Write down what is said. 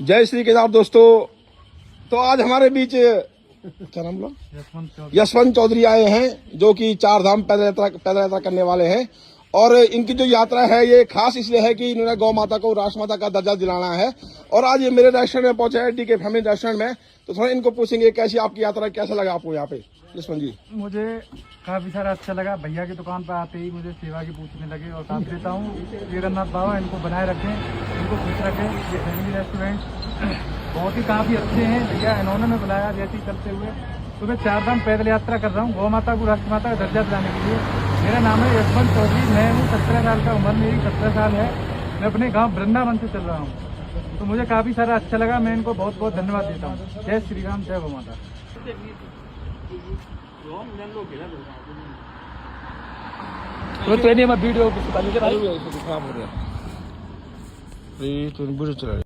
जय श्री केदार दोस्तों। तो आज हमारे बीच क्या नाम बोला, यशवंत चौधरी आए हैं जो कि 4 धाम पैदल यात्रा करने वाले हैं। और इनकी जो यात्रा है ये खास इसलिए है कि इन्होंने गौ माता को राष्ट्रमाता का दर्जा दिलाना है। और आज ये मेरे रेस्टोरेंट में पहुंचे हैं, टीके फैमिली रेस्टोरेंट में। तो थोड़ा इनको पूछेंगे कैसी आपकी यात्रा, कैसा लगा आपको यहाँ पे यशवंत जी? मुझे काफ़ी सारा अच्छा लगा। भैया की दुकान पर आते ही मुझे सेवा की पूछने लगे और साथ देता हूँ। जगन्नाथ बाबा इनको बनाए रखें, इनको खुश रखें। ये फैमिली रेस्टोरेंट बहुत ही काफ़ी अच्छे हैं। भैया इन्होंने मैं बुलाया जैसे ही चलते हुए। तो मैं 4 धाम पैदल यात्रा कर रहा हूँ गौ माता को राष्ट्रमाता का दर्जा दिलाने के लिए। मेरा नाम है यशवंत चौधरी। मैं हूँ 17 साल का, उम्र मेरी 17 साल है। मैं अपने गाँव वृंदावन से चल रहा हूँ। तो मुझे काफ़ी सारा अच्छा लगा। मैं इनको बहुत बहुत धन्यवाद देता हूँ। जय श्री राम, जय गौ माता। तो वीडियो खराब हो गया।